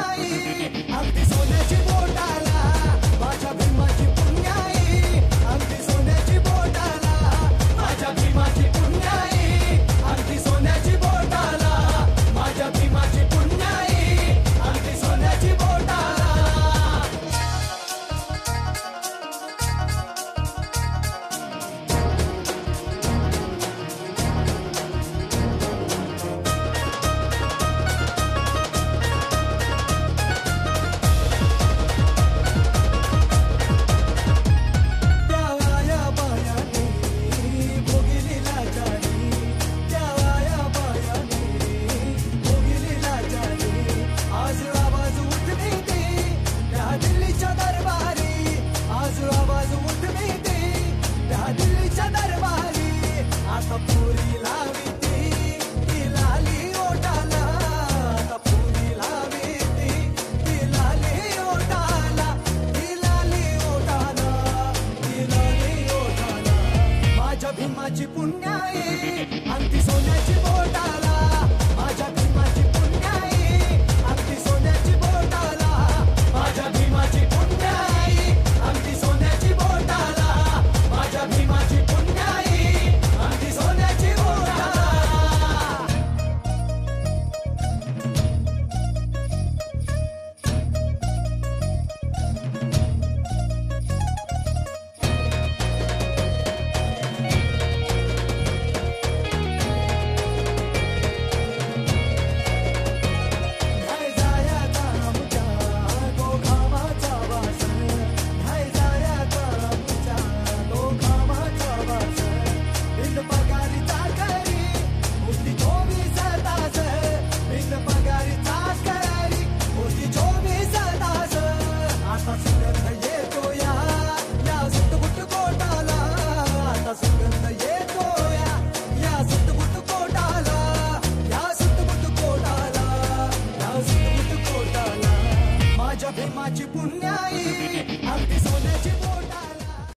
पुण्याई अगदी सोन्याची बोटाला माझ्या भीमाची पुण्याई अगदी सोन्याची बोटाला माझ्या भीमाची पुण्याई अगदी सोन्याची बोटाला माझ्या भीमाची पुण्याई अगदी सोन्याची बोटाला भीमाची पुण्याई अगदी सोन्याची बोटाला माझ्या भीमाची पुण्याई अगदी सोन्याची बोटाला माझ्या भीमाची पुण्याई अगदी सोन्याची बोटाला माझ्या भीमाची पुण्याई अगदी सोन्याची बोटाला भीमाची पुण्याई अगदी सोन्याची